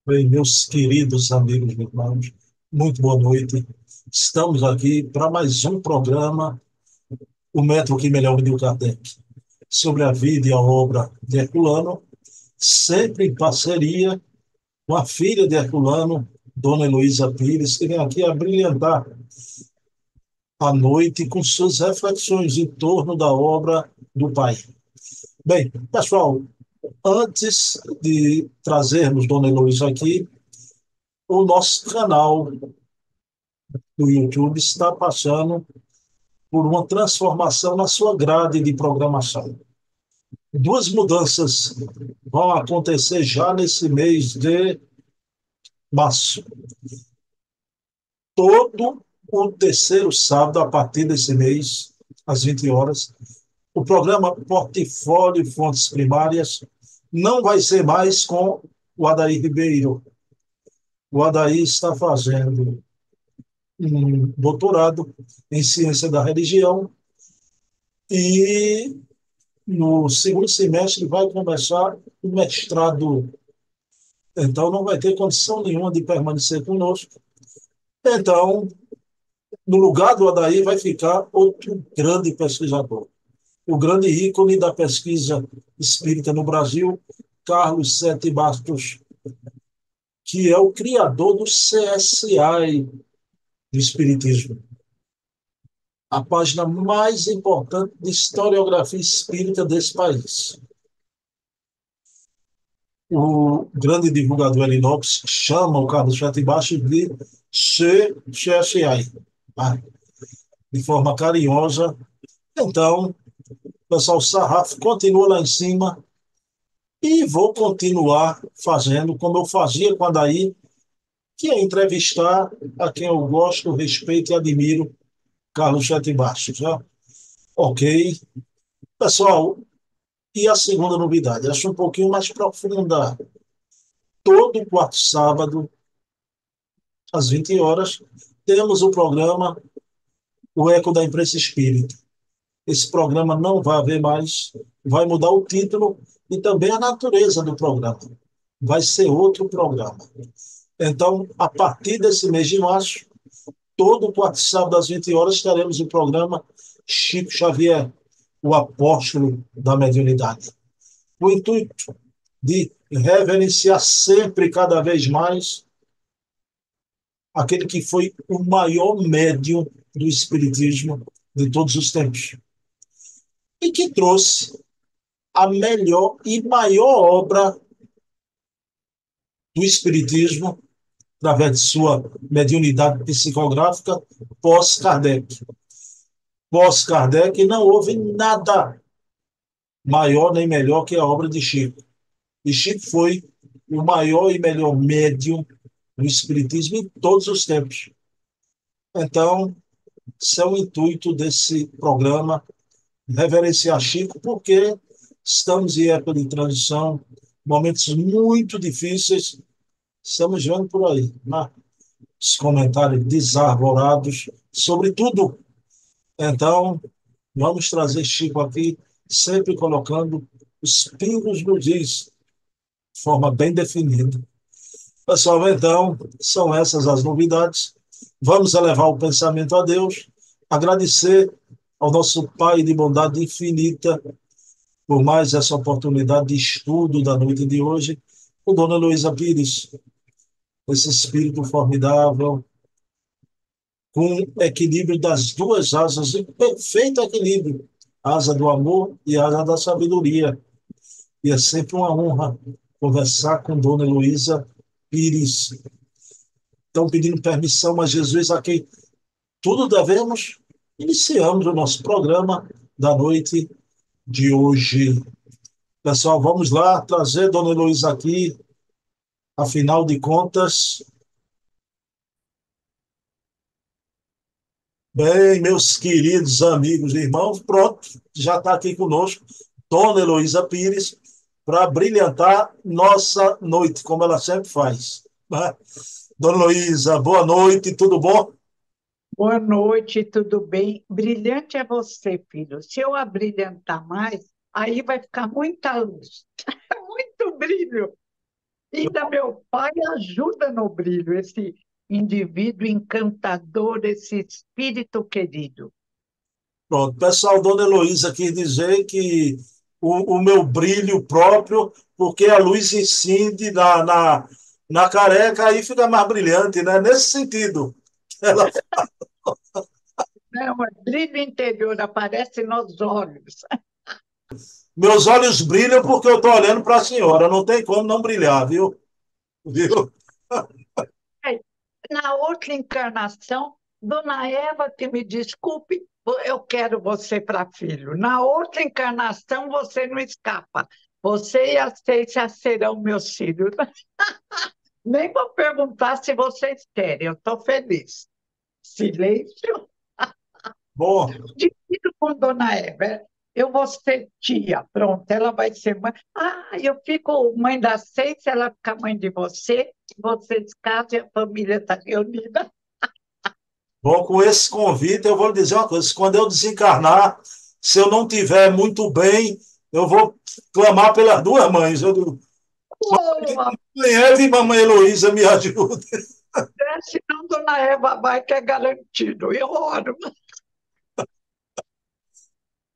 Bem, meus queridos amigos e irmãos, muito boa noite. Estamos aqui para mais um programa, O Método que Melhor Mediu Kardec, sobre a vida e a obra de Herculano, sempre em parceria com a filha de Herculano, Dona Heloísa Pires, que vem aqui a brilhantar a noite com suas reflexões em torno da obra do Pai. Bem, pessoal, antes de trazermos Dona Heloísa aqui, o nosso canal do YouTube está passando por uma transformação na sua grade de programação. Duas mudanças vão acontecer já nesse mês de março. Todo o terceiro sábado, a partir desse mês, às 20 horas, o programa Portfólio e Fontes Primárias não vai ser mais com o Adair Ribeiro. O Adair está fazendo um doutorado em ciência da religião e no segundo semestre vai começar o mestrado, então não vai ter condição nenhuma de permanecer conosco. Então, no lugar do Adair vai ficar outro grande pesquisador, o grande ícone da pesquisa espírita no Brasil, Carlos Sete Bastos, que é o criador do CSI do Espiritismo, a página mais importante de historiografia espírita desse país. O grande divulgador Eli Lopes chama o Carlos Chatibach de CSI, tá? De forma carinhosa. Então, pessoal, o sarrafo continua lá em cima e vou continuar fazendo como eu fazia com a Daí, que é entrevistar a quem eu gosto, respeito e admiro, Carlos Chatibach, já? Ok. Pessoal, e a segunda novidade? Acho um pouquinho mais profunda. Todo quarto sábado, às 20 horas, temos o programa O Eco da Imprensa Espírita. Esse programa não vai haver mais, vai mudar o título e também a natureza do programa. Vai ser outro programa. Então, a partir desse mês de março, todo quarto sábado às 20 horas, teremos o programa Chico Xavier, o apóstolo da mediunidade. O intuito de reverenciar sempre, cada vez mais, aquele que foi o maior médium do Espiritismo de todos os tempos e que trouxe a melhor e maior obra do Espiritismo através de sua mediunidade psicográfica pós-Kardec. Pós-Kardec não houve nada maior nem melhor que a obra de Chico. E Chico foi o maior e melhor médium do Espiritismo em todos os tempos. Então, esse é o intuito desse programa, reverenciar Chico, porque estamos em época de transição, momentos muito difíceis, estamos vendo por aí, né? Os comentários desarvorados sobre tudo. Então, vamos trazer Chico aqui, sempre colocando os pingos nos is, de forma bem definida. Pessoal, então, são essas as novidades. Vamos elevar o pensamento a Deus, agradecer ao nosso Pai de bondade infinita por mais essa oportunidade de estudo da noite de hoje, com Dona Luísa Pires, esse espírito formidável, com equilíbrio das duas asas, em perfeito equilíbrio, asa do amor e asa da sabedoria. E é sempre uma honra conversar com Dona Heloísa Pires. Então, pedindo permissão a Jesus, a quem tudo devemos, iniciamos o nosso programa da noite de hoje. Pessoal, vamos lá trazer Dona Heloísa aqui, afinal de contas. Bem, meus queridos amigos e irmãos, pronto, já está aqui conosco Dona Heloísa Pires para brilhantar nossa noite, como ela sempre faz, né? Dona Heloísa, boa noite, tudo bom? Boa noite, tudo bem? Brilhante é você, filho. Se eu abrilhantar mais, aí vai ficar muita luz, muito brilho. Ainda meu pai ajuda no brilho, esse indivíduo encantador, esse espírito querido. Pronto, pessoal, Dona Heloísa quis dizer que o meu brilho próprio, porque a luz incide na careca, aí fica mais brilhante, né? Nesse sentido. Ela, Não, é brilho interior, aparece nos olhos. meus olhos brilham porque eu estou olhando para a senhora, não tem como não brilhar, viu? Viu? Aí, na outra encarnação, Dona Eva, que me desculpe, eu quero você para filho. Na outra encarnação, você não escapa. Você e a Ceiça serão meus filhos. Nem vou perguntar se vocês querem, eu estou feliz. Silêncio. Bom, Divido com Dona Eva. Eu vou ser tia, pronto, ela vai ser mãe. Ah, eu fico mãe da Ceiça, ela fica mãe de você, vocês casam e a família está reunida. bom, com esse convite, eu vou lhe dizer uma coisa: quando eu desencarnar, se eu não tiver muito bem, eu vou clamar pelas duas mães. Eu digo, Oh, Mãe Eva e Mamãe Heloísa me ajudem. senão Dona Eva vai que é garantido. Eu oro.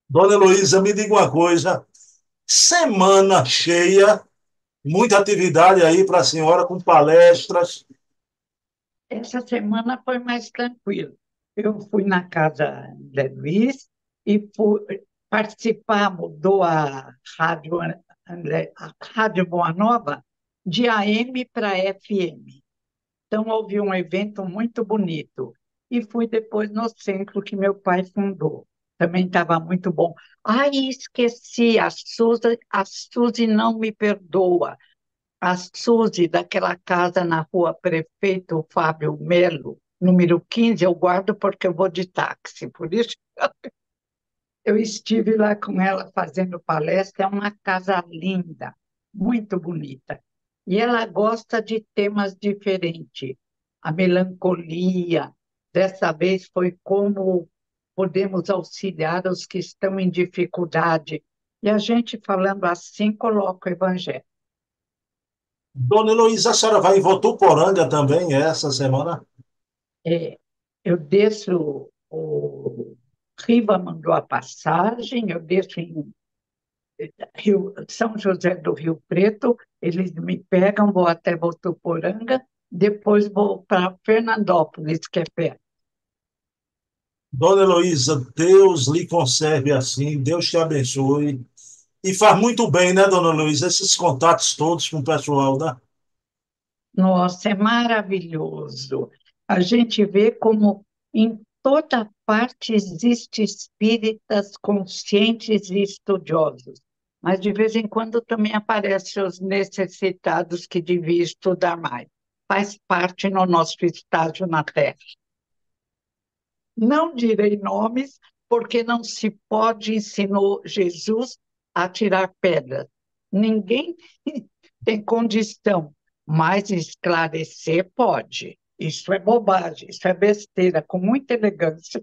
Dona Heloísa, me diga uma coisa: semana cheia, muita atividade aí para a senhora, com palestras. Essa semana foi mais tranquilo. Eu fui na casa de Luiz e participamos da Rádio, a Rádio Boa Nova de AM para FM. Então, houve um evento muito bonito. E fui depois no centro que meu pai fundou. Também estava muito bom. Ai, esqueci, a Suzy não me perdoa. A Suzy, daquela casa na rua Prefeito Fábio Melo, número 15, eu guardo porque eu vou de táxi. Por isso, eu estive lá com ela fazendo palestra. É uma casa linda, muito bonita. E ela gosta de temas diferentes. A melancolia, dessa vez foi como podemos auxiliar os que estão em dificuldade. E a gente, falando assim, coloca o evangelho. Dona Heloísa, a senhora vai em Votuporanga também essa semana? É, eu desço, o Riva mandou a passagem, eu desço em São José do Rio Preto, eles me pegam, vou até Votuporanga, depois vou para Fernandópolis, que é perto. Dona Heloísa, Deus lhe conserve assim, Deus te abençoe. E faz muito bem, né, Dona Heloísa, esses contatos todos com o pessoal, né? Nossa, é maravilhoso. A gente vê como em toda parte existe espíritas conscientes e estudiosos, mas de vez em quando também aparecem os necessitados que deviam estudar mais. Faz parte no nosso estágio na Terra. Não direi nomes, porque não se pode ensinar Jesus a tirar pedras. Ninguém tem condição, mas esclarecer pode. Isso é bobagem, isso é besteira, com muita elegância.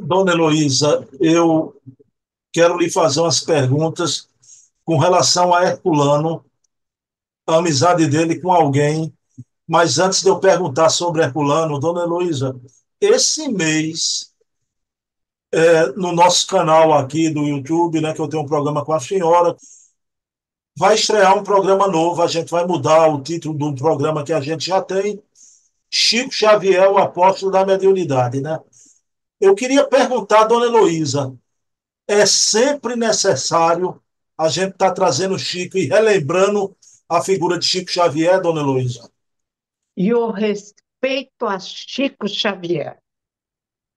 Dona Heloísa, eu quero lhe fazer umas perguntas com relação a Herculano, a amizade dele com alguém. Mas antes de eu perguntar sobre Herculano, Dona Heloísa, esse mês, no nosso canal aqui do YouTube, né, que eu tenho um programa com a senhora, vai estrear um programa novo. A gente vai mudar o título do programa que a gente já tem, Chico Xavier, o apóstolo da mediunidade, né? Eu queria perguntar, Dona Heloísa, é sempre necessário a gente estar trazendo Chico e relembrando a figura de Chico Xavier, Dona Heloísa? E o respeito a Chico Xavier.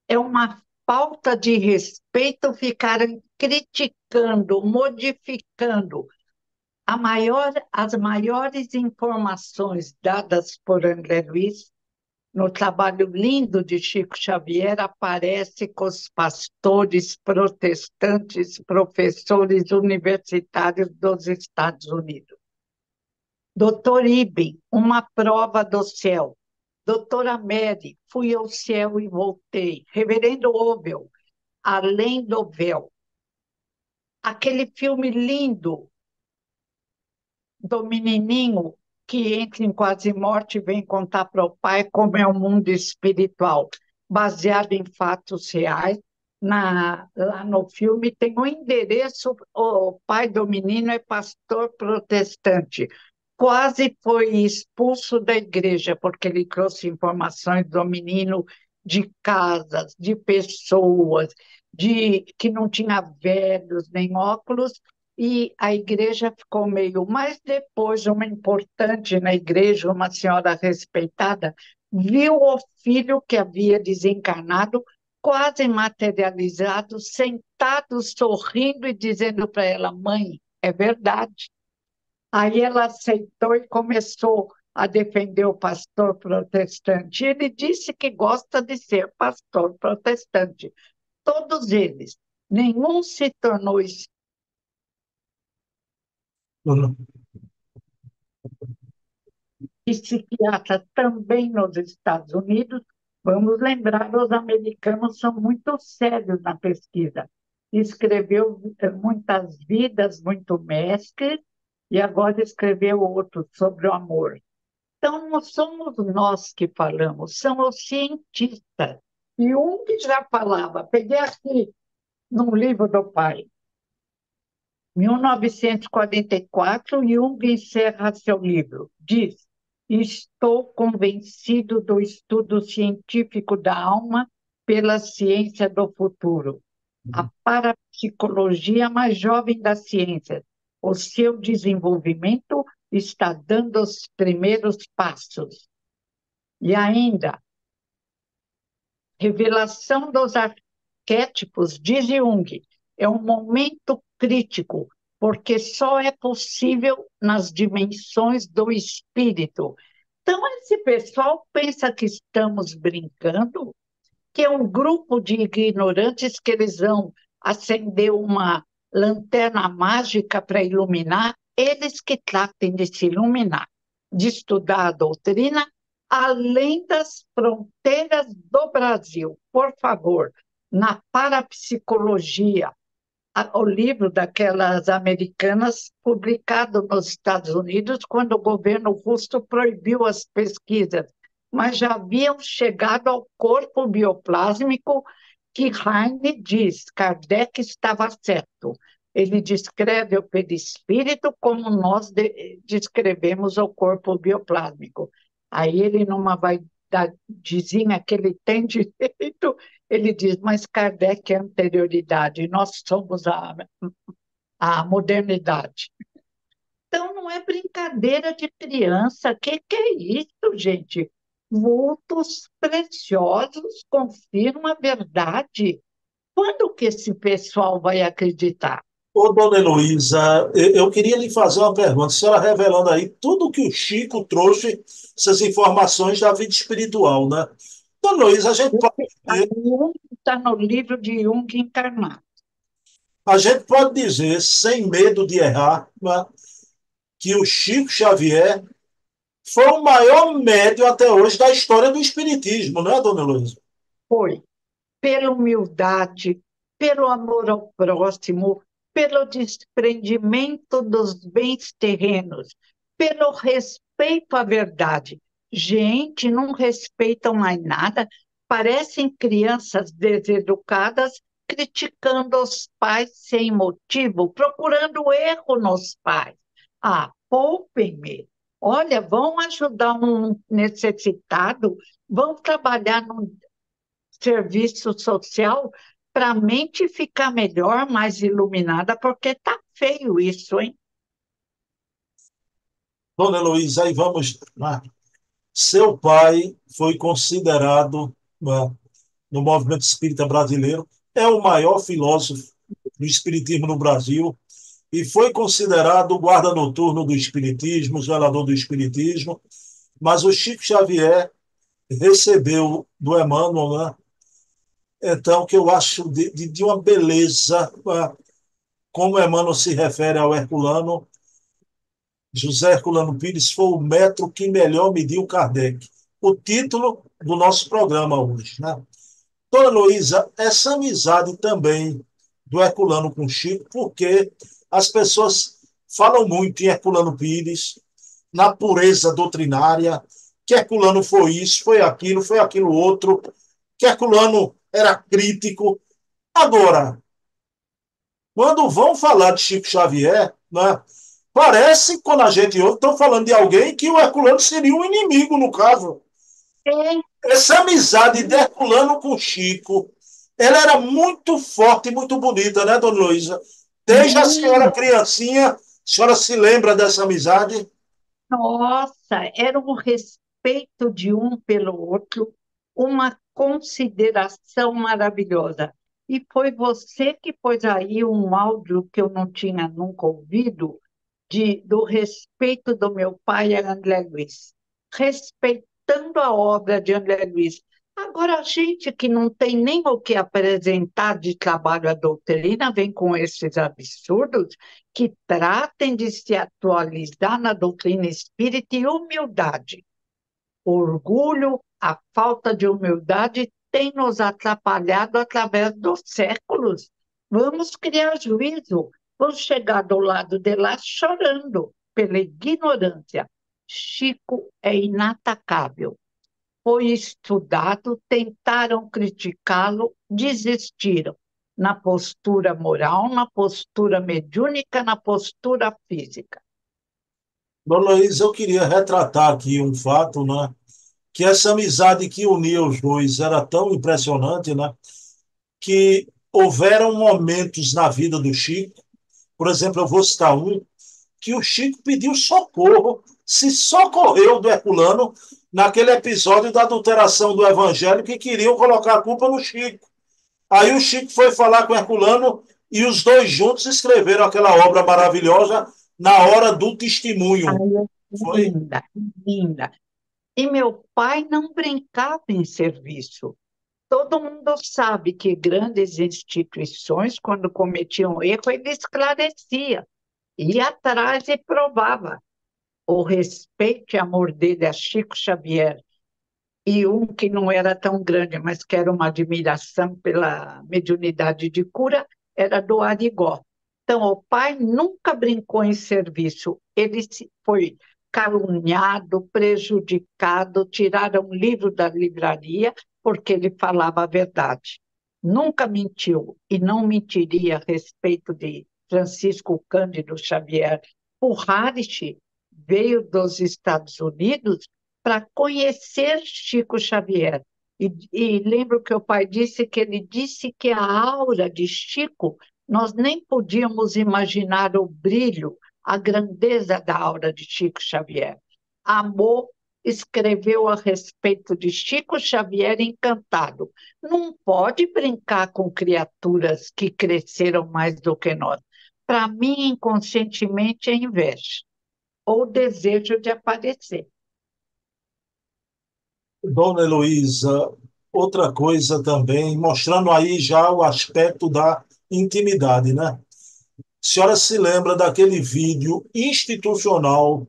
É uma falta de respeito ficarem criticando, modificando. As maiores informações dadas por André Luiz no trabalho lindo de Chico Xavier aparece com os pastores protestantes, professores universitários dos Estados Unidos. Doutor Iben, uma prova do céu. Doutora Mary, fui ao céu e voltei. Reverendo Ovell, Além do Véu. Aquele filme lindo, do menininho que entra em quase morte e vem contar para o pai como é o mundo espiritual, baseado em fatos reais. Lá no filme tem um endereço, o pai do menino é pastor protestante. Quase foi expulso da igreja, porque ele trouxe informações do menino de casas, de pessoas, de que não tinha velhos nem óculos, e a igreja ficou meio. Mas depois, uma importante na igreja, uma senhora respeitada, viu o filho que havia desencarnado, quase materializado, sentado, sorrindo e dizendo para ela: Mãe, é verdade. Aí ela aceitou e começou a defender o pastor protestante. Ele disse que gosta de ser pastor protestante. Todos eles. Nenhum se tornou psiquiatra também nos Estados Unidos. Vamos lembrar, os americanos são muito sérios na pesquisa. Escreveu muitas vidas, muito mestres, e agora escreveu outro sobre o amor. Então, não somos nós que falamos, são os cientistas. E um que já falava, peguei aqui num livro do pai, 1944, Jung encerra seu livro. Diz: Estou convencido do estudo científico da alma pela ciência do futuro. A parapsicologia mais jovem das ciências. O seu desenvolvimento está dando os primeiros passos. E ainda, revelação dos arquétipos, diz Jung, é um momento crítico, porque só é possível nas dimensões do espírito. Então, esse pessoal pensa que estamos brincando, que é um grupo de ignorantes que eles vão acender uma lanterna mágica para iluminar, eles que tratem de se iluminar, de estudar a doutrina além das fronteiras do Brasil. Por favor, na parapsicologia, o livro daquelas americanas, publicado nos Estados Unidos, quando o governo russo proibiu as pesquisas, mas já haviam chegado ao corpo bioplásmico que Heine diz, Kardec estava certo. Ele descreve o perispírito como nós descrevemos o corpo bioplásmico. Aí ele, numa vaidadezinha que ele tem direito, ele diz, mas Kardec é anterioridade, nós somos a modernidade. Então, não é brincadeira de criança. Que é isso, gente? Vultos preciosos confirmam a verdade. Quando que esse pessoal vai acreditar? Ô, dona Heloísa, eu queria lhe fazer uma pergunta. A senhora revelando aí tudo que o Chico trouxe, essas informações da vida espiritual, né? Dona Heloísa, Jung está no livro de Jung encarnado. a gente pode dizer, sem medo de errar, né, que o Chico Xavier foi o maior médium até hoje da história do Espiritismo, não é, dona Heloísa? Foi pela humildade, pelo amor ao próximo, pelo desprendimento dos bens terrenos, pelo respeito à verdade. Gente, não respeitam mais nada, parecem crianças deseducadas criticando os pais sem motivo, procurando erro nos pais. Ah, poupem-me. Olha, vão ajudar um necessitado, vão trabalhar num serviço social para a mente ficar melhor, mais iluminada, porque tá feio isso, hein? Dona Heloísa, aí vamos lá. Seu pai foi considerado, né, no movimento espírita brasileiro, é o maior filósofo do espiritismo no Brasil e foi considerado o guarda noturno do espiritismo, o zelador do espiritismo, mas o Chico Xavier recebeu do Emmanuel, né? Então, que eu acho de uma beleza, como Emmanuel se refere ao Herculano, José Herculano Pires foi o metro que melhor mediu Kardec. O título do nosso programa hoje, né? Dona Luísa, essa amizade também do Herculano com Chico, porque as pessoas falam muito em Herculano Pires, na pureza doutrinária, que Herculano foi isso, foi aquilo outro, que Herculano era crítico. Agora, quando vão falar de Chico Xavier, né, parece, quando a gente ouve, estão falando de alguém que o Herculano seria um inimigo, no caso. É, Essa amizade de Herculano com Chico, ela era muito forte e muito bonita, né, dona Luísa? Desde a senhora muito. criancinha, a senhora se lembra dessa amizade? Nossa, era um respeito de um pelo outro, uma consideração maravilhosa. E foi você que pôs aí um áudio que eu não tinha nunca ouvido, do respeito do meu pai a André Luiz, respeitando a obra de André Luiz. Agora, a gente que não tem nem o que apresentar de trabalho à doutrina vem com esses absurdos que tratem de se atualizar na doutrina espírita e humildade. Orgulho, a falta de humildade tem nos atrapalhado através dos séculos. Vamos criar juízo. Vamos chegar do lado de lá chorando pela ignorância. Chico é inatacável. Foi estudado, tentaram criticá-lo, desistiram. Na postura moral, na postura mediúnica, na postura física. Dona Luísa, eu queria retratar aqui um fato, né? Que essa amizade que unia os dois era tão impressionante, né? Que houveram momentos na vida do Chico, por exemplo, eu vou citar um, que o Chico pediu socorro, se socorreu do Herculano naquele episódio da adulteração do Evangelho que queriam colocar a culpa no Chico. Aí o Chico foi falar com o Herculano e os dois juntos escreveram aquela obra maravilhosa na hora do testemunho. Ai, é Foi? linda, linda. E meu pai não brincava em serviço. Todo mundo sabe que grandes instituições, quando cometiam erro, ele esclarecia, ia atrás e provava. O respeito e amor dele a Chico Xavier, e um que não era tão grande, mas que era uma admiração pela mediunidade de cura, era do Arigó. Então, o pai nunca brincou em serviço, foi caluniado, prejudicado, tiraram um livro da livraria porque ele falava a verdade. Nunca mentiu e não mentiria a respeito de Francisco Cândido Xavier. O Harich veio dos Estados Unidos para conhecer Chico Xavier. E lembro que o pai disse que ele disse que a aura de Chico, nós nem podíamos imaginar o brilho, a grandeza da aura de Chico Xavier. Amor escreveu a respeito de Chico Xavier encantado. Não pode brincar com criaturas que cresceram mais do que nós. Para mim, inconscientemente, é inveja ou desejo de aparecer. Dona Heloísa, outra coisa também, mostrando aí já o aspecto da intimidade, né? A senhora se lembra daquele vídeo institucional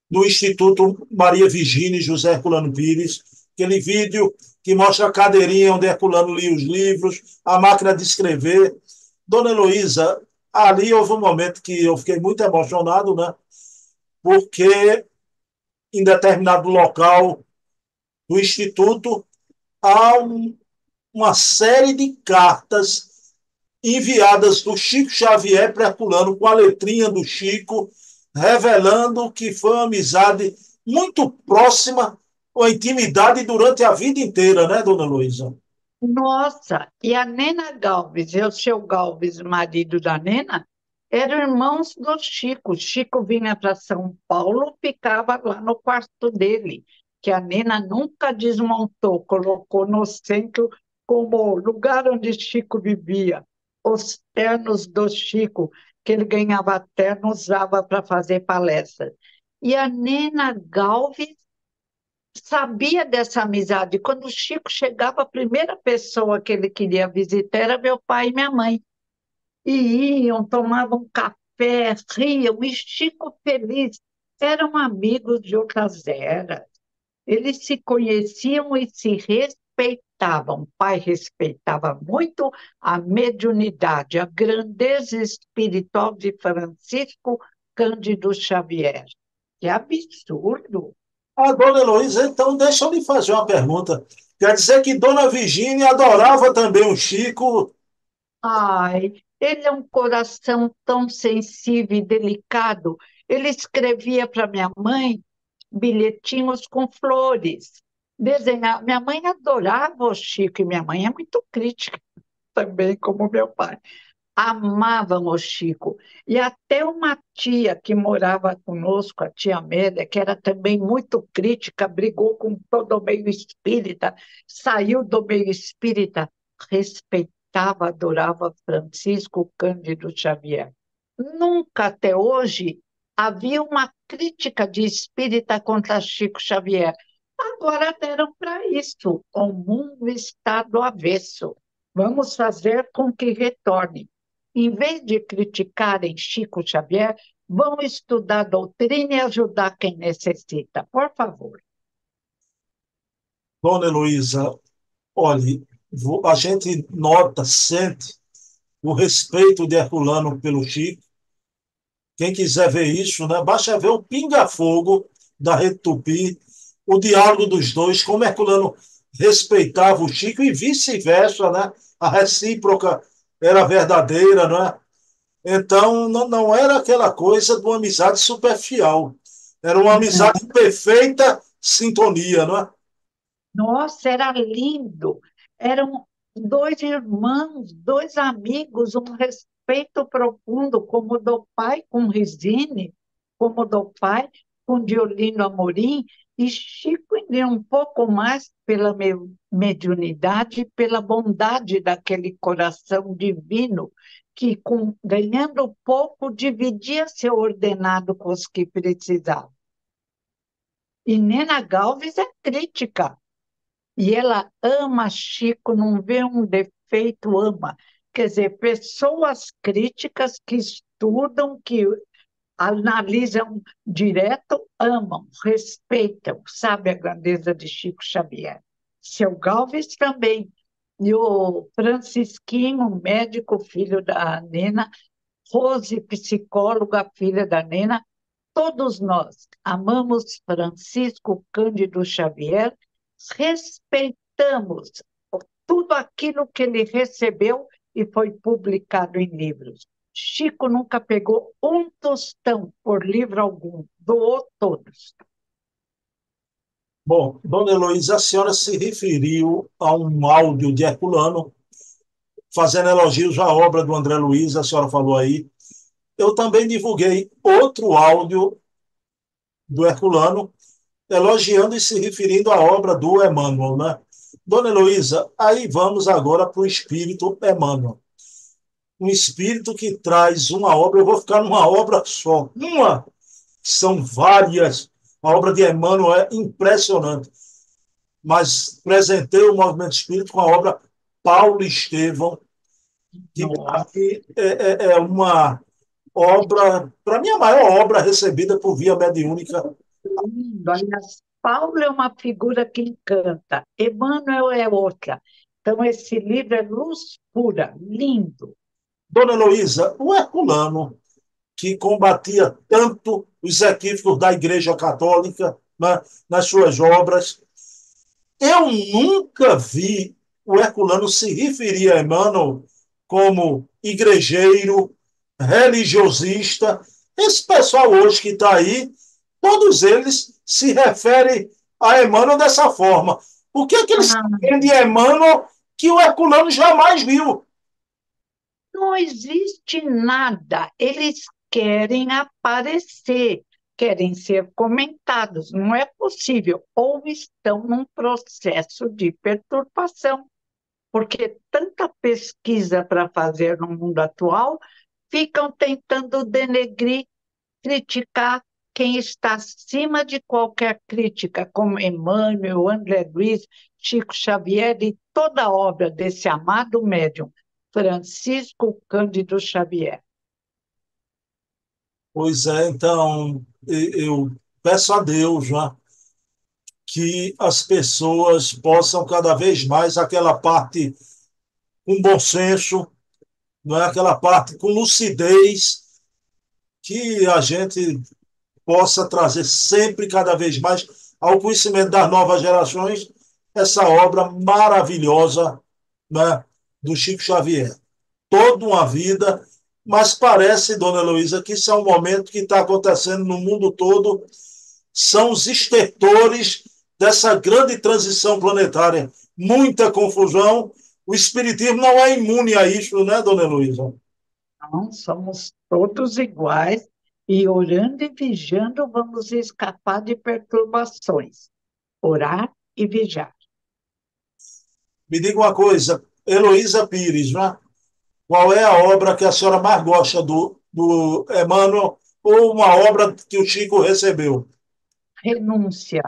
do Instituto Maria Virgínia e José Herculano Pires, aquele vídeo que mostra a cadeirinha onde Herculano lia os livros, a máquina de escrever. Dona Heloísa, ali houve um momento que eu fiquei muito emocionado, né? Porque em determinado local do Instituto há uma série de cartas enviadas do Chico Xavier para Herculano com a letrinha do Chico, revelando que foi uma amizade muito próxima, uma intimidade durante a vida inteira, né, dona Luísa? Nossa, e a Nena Galves e o seu Galves, marido da Nena, eram irmãos do Chico. Chico vinha para São Paulo, ficava lá no quarto dele, que a Nena nunca desmontou, colocou no centro como lugar onde Chico vivia. Os ternos do Chico, que ele ganhava terno, usava para fazer palestra. E a Nena Galves sabia dessa amizade. Quando o Chico chegava, a primeira pessoa que ele queria visitar era meu pai e minha mãe. E iam, tomavam café, riam, e Chico feliz. Eram amigos de outras eras. Eles se conheciam e se respeitavam. respeitavam, o pai respeitava muito a mediunidade, a grandeza espiritual de Francisco Cândido Xavier. Que absurdo! A dona Heloísa, então, deixa eu lhe fazer uma pergunta. Quer dizer que dona Virgínia adorava também o Chico? Ai, ele é um coração tão sensível e delicado. Ele escrevia para minha mãe bilhetinhos com flores. Desenhar. Minha mãe adorava o Chico, e minha mãe é muito crítica também, como meu pai. Amavam o Chico. E até uma tia que morava conosco, a tia Amélia, que era também muito crítica, brigou com todo o meio espírita, saiu do meio espírita, respeitava, adorava Francisco Cândido Xavier. Nunca até hoje havia uma crítica de espírita contra Chico Xavier. Agora deram para isso. O mundo está do avesso. Vamos fazer com que retorne. Em vez de criticarem Chico Xavier, vão estudar doutrina e ajudar quem necessita, por favor. Dona Heloísa, olhe, a gente nota, sente o respeito de Herculano pelo Chico. Quem quiser ver isso, né, basta ver o Pinga-Fogo da Rede Tupi, o diálogo dos dois, como Herculano respeitava o Chico e vice-versa, né? A recíproca era verdadeira, né? Então, não era aquela coisa de uma amizade superficial. Era uma amizade em perfeita sintonia, não é? Nossa, era lindo. Eram dois irmãos, dois amigos, um respeito profundo, como o do pai com Risine, como o do pai com Diolino Amorim, e Chico ainda um pouco mais pela mediunidade, pela bondade daquele coração divino, que, ganhando pouco, dividia seu ordenado com os que precisavam. E Nena Galves é crítica. E ela ama Chico, não vê um defeito, ama. Quer dizer, pessoas críticas que estudam, que analisam direto, amam, respeitam, sabe a grandeza de Chico Xavier. Seu Galvez também. E o Francisquinho, médico, filho da Nena, Rose, psicóloga, filha da Nena, todos nós amamos Francisco Cândido Xavier, respeitamos tudo aquilo que ele recebeu e foi publicado em livros. Chico nunca pegou um tostão por livro algum, doou todos. Bom, dona Heloísa, a senhora se referiu a um áudio de Herculano, fazendo elogios à obra do André Luiz, a senhora falou aí. Eu também divulguei outro áudio do Herculano, elogiando e se referindo à obra do Emmanuel, né? Dona Heloísa, aí vamos agora para o espírito Emmanuel. Um espírito que traz uma obra, eu vou ficar numa obra só. São várias. A obra de Emmanuel é impressionante. Mas apresentei o movimento espírita com a obra Paulo Estevão, que para Nossa, mim é uma obra, para mim, a maior obra recebida por via mediúnica. lindo. Aliás, Paulo é uma figura que encanta, Emmanuel é outra. Então, esse livro é luz pura, lindo. Dona Heloísa, o Herculano, que combatia tanto os equívocos da Igreja Católica, né, nas suas obras, eu nunca vi o Herculano se referir a Emmanuel como igrejeiro, religiosista. Esse pessoal hoje que está aí, todos eles se referem a Emmanuel dessa forma. O que é que eles Ah, querem de Emmanuel que o Herculano jamais viu? não existe nada. Eles querem aparecer, querem ser comentados. Não é possível. Ou estão num processo de perturbação, porque tanta pesquisa para fazer no mundo atual, ficam tentando denegrir, criticar quem está acima de qualquer crítica, como Emmanuel, André Luiz, Chico Xavier e toda a obra desse amado médium, Francisco Cândido Xavier. Pois é, então eu peço a Deus, né, que as pessoas possam cada vez mais aquela parte com bom senso, não é aquela parte com lucidez, que a gente possa trazer sempre, cada vez mais, ao conhecimento das novas gerações, essa obra maravilhosa, né, do Chico Xavier. Toda uma vida, mas parece, dona Heloísa, que isso é um momento que está acontecendo no mundo todo, são os estertores dessa grande transição planetária. Muita confusão. O Espiritismo não é imune a isso, né, dona Heloísa? Não somos todos iguais e orando e vigiando vamos escapar de perturbações. Orar e vigiar. Me diga uma coisa, Heloísa Pires, né? Qual é a obra que a senhora mais gosta do Emmanuel ou uma obra que o Chico recebeu? Renúncia.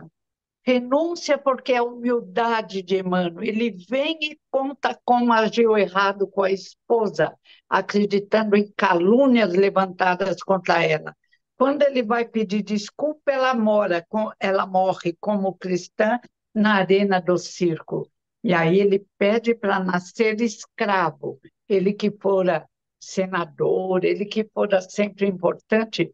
Renúncia porque é a humildade de Emmanuel. Ele vem e conta como agiu errado com a esposa, acreditando em calúnias levantadas contra ela. Quando ele vai pedir desculpa, ela morre como cristã na arena do circo. E aí ele pede para nascer escravo. Ele que fora senador, ele que fora sempre importante,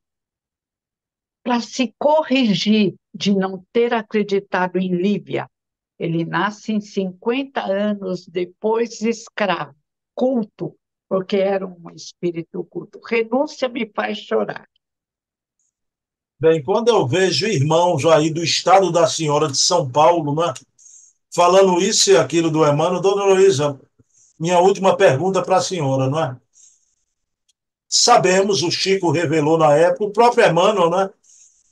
para se corrigir de não ter acreditado em Lívia. Ele nasce em 50 anos depois escravo, culto, porque era um espírito culto. Renúncia me faz chorar. Bem, quando eu vejo irmãos aí do estado da senhora de São Paulo, né, falando isso e aquilo do Emmanuel, dona Luísa, minha última pergunta para a senhora, não é? Sabemos, o Chico revelou na época, o próprio Emmanuel, né,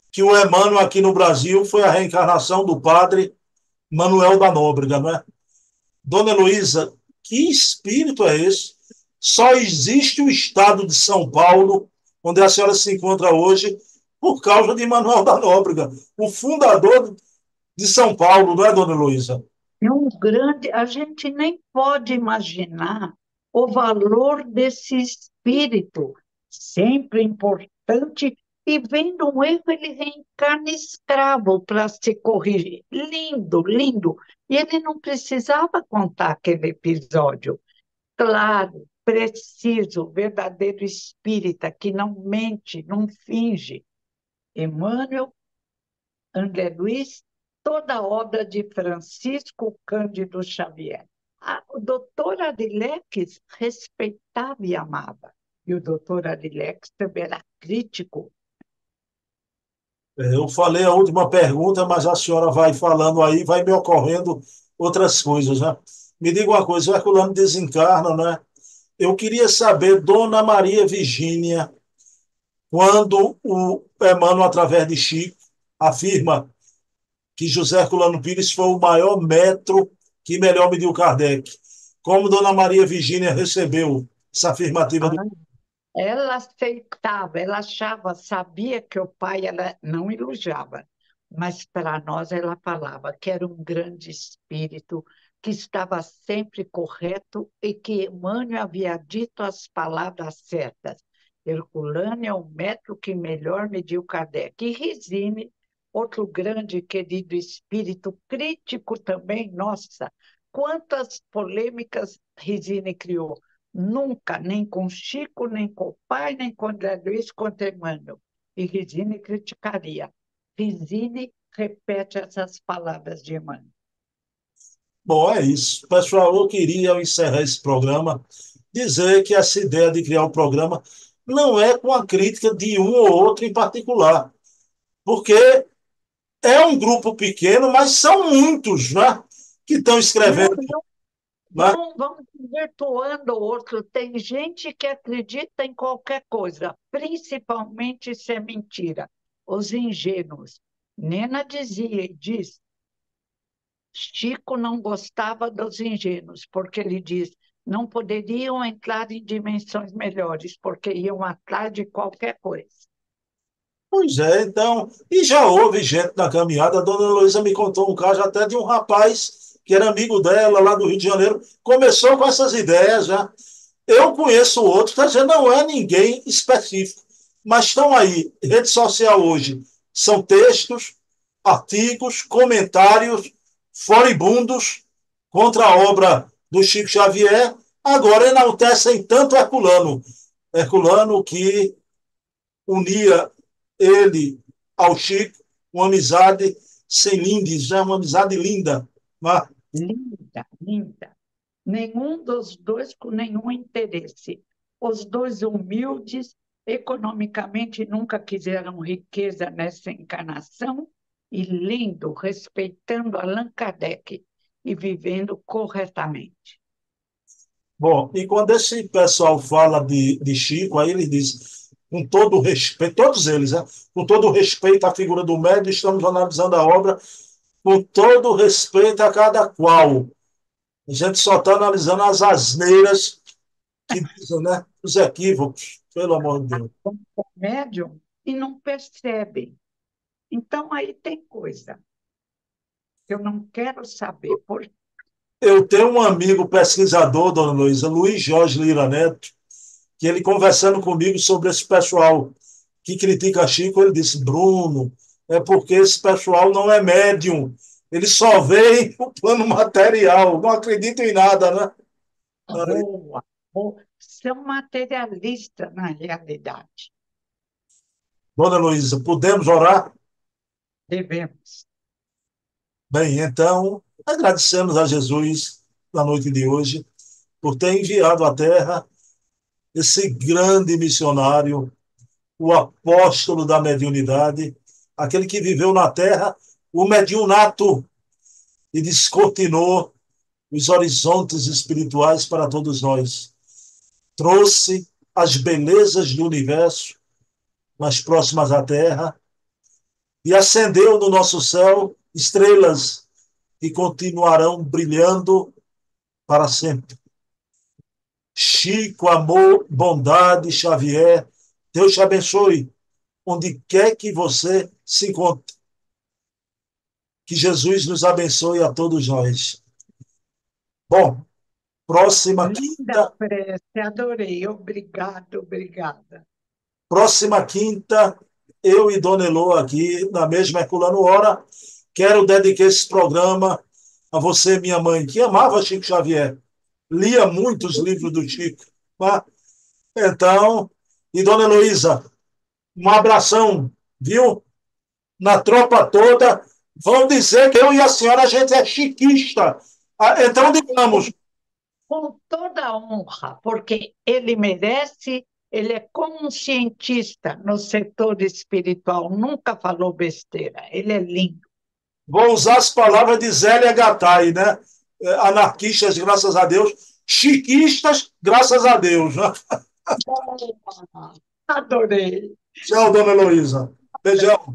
que o Emmanuel aqui no Brasil foi a reencarnação do padre Manuel da Nóbrega, não é? Dona Heloísa, que espírito é esse? Só existe o estado de São Paulo, onde a senhora se encontra hoje, por causa de Manuel da Nóbrega, o fundador de São Paulo, não é, dona Heloísa? É um grande, a gente nem pode imaginar o valor desse espírito, sempre importante, e vendo um erro, ele reencarna escravo para se corrigir. Lindo, lindo. E ele não precisava contar aquele episódio. Claro, preciso, verdadeiro espírita que não mente, não finge. Emmanuel, André Luiz, toda a obra de Francisco Cândido Xavier. O doutor Arilex respeitava e amava. E o doutor Arilex também era crítico. Eu falei a última pergunta, mas a senhora vai falando aí, vai me ocorrendo outras coisas, né? Me diga uma coisa, o Herculano desencarna, né? Eu queria saber, Dona Maria Virgínia, quando o Emmanuel, através de Chico, afirma que José Herculano Pires foi o maior metro que melhor mediu Kardec. Como Dona Maria Virgínia recebeu essa afirmativa do... Ela aceitava, ela achava, sabia que o pai ela não elogiava, mas para nós ela falava que era um grande espírito, que estava sempre correto e que Emmanuel havia dito as palavras certas. Herculano é o metro que melhor mediu Kardec. E Resine, outro grande querido espírito, crítico também, nossa, quantas polêmicas Resine criou. Nunca, nem com Chico, nem com o pai, nem com André Luiz, contra Emmanuel. E Regine criticaria. Regine repete essas palavras de Emmanuel. Bom, é isso. Pessoal, eu queria, ao encerrar esse programa, dizer que essa ideia de criar um programa não é com a crítica de um ou outro em particular, porque é um grupo pequeno, mas são muitos, né, que estão Não, escrevendo, não né? vão virtuando o outro. Tem gente que acredita em qualquer coisa, principalmente se é mentira. Os ingênuos. Nena dizia e diz, Chico não gostava dos ingênuos, porque ele diz, não poderiam entrar em dimensões melhores, porque iam atrás de qualquer coisa. Pois é, então, e já houve gente na caminhada, a dona Heloísa me contou um caso até de um rapaz que era amigo dela lá do Rio de Janeiro, começou com essas ideias já. Eu conheço outros, quer dizer, não é ninguém específico, mas estão aí, rede social hoje, são textos, artigos, comentários foribundos contra a obra do Chico Xavier, agora enaltecem tanto Herculano. Herculano que unia ele ao Chico, uma amizade sem lindes, já uma amizade linda. Mas, Linda, linda. Nenhum dos dois com nenhum interesse. Os dois humildes, economicamente nunca quiseram riqueza nessa encarnação, e lendo, respeitando Allan Kardec e vivendo corretamente. bom, e quando esse pessoal fala de Chico, aí ele diz, com todo respeito, todos eles, né? Com todo respeito à figura do médium, estamos analisando a obra com todo respeito a cada qual. A gente só está analisando as asneiras que dizem, né? Os equívocos, pelo amor de Deus. O médium e não percebem. Então, aí tem coisa que eu não quero saber. Por Eu tenho um amigo pesquisador, dona Luísa, Luiz Jorge Lira Neto, que ele conversando comigo sobre esse pessoal que critica Chico, ele disse, Bruno, é porque esse pessoal não é médium, eles só veem o plano material, não acreditam em nada, né? Aí, boa, boa, são materialistas na realidade. dona Luísa, podemos orar? Devemos. Bem, então, agradecemos a Jesus na noite de hoje por ter enviado à Terra esse grande missionário, o apóstolo da mediunidade, aquele que viveu na Terra o mediunato e descortinou os horizontes espirituais para todos nós. Trouxe as belezas do universo mais próximas à Terra e acendeu no nosso céu estrelas que continuarão brilhando para sempre. Chico, amor, bondade, Xavier, Deus te abençoe onde quer que você se encontre. Que Jesus nos abençoe a todos nós. Bom, próxima Linda quinta, prece, adorei. Obrigada, obrigada. próxima quinta, eu e Dona Elô aqui na mesma Herculano Hora. Quero dedicar esse programa a você, minha mãe, que amava Chico Xavier, lia muitos livros do Chico. Tá? Então, e Dona Heloísa, um abração, viu? Na tropa toda, vão dizer que eu e a senhora, a gente é chiquista. Ah, então, digamos, Com toda a honra, porque ele merece, ele é como um cientista no setor espiritual, nunca falou besteira, ele é lindo. vou usar as palavras de Zélia Gattai, né? Anarquistas, graças a Deus, chiquistas, graças a Deus. Né? Adorei. Tchau, Dona Heloísa. Beijão.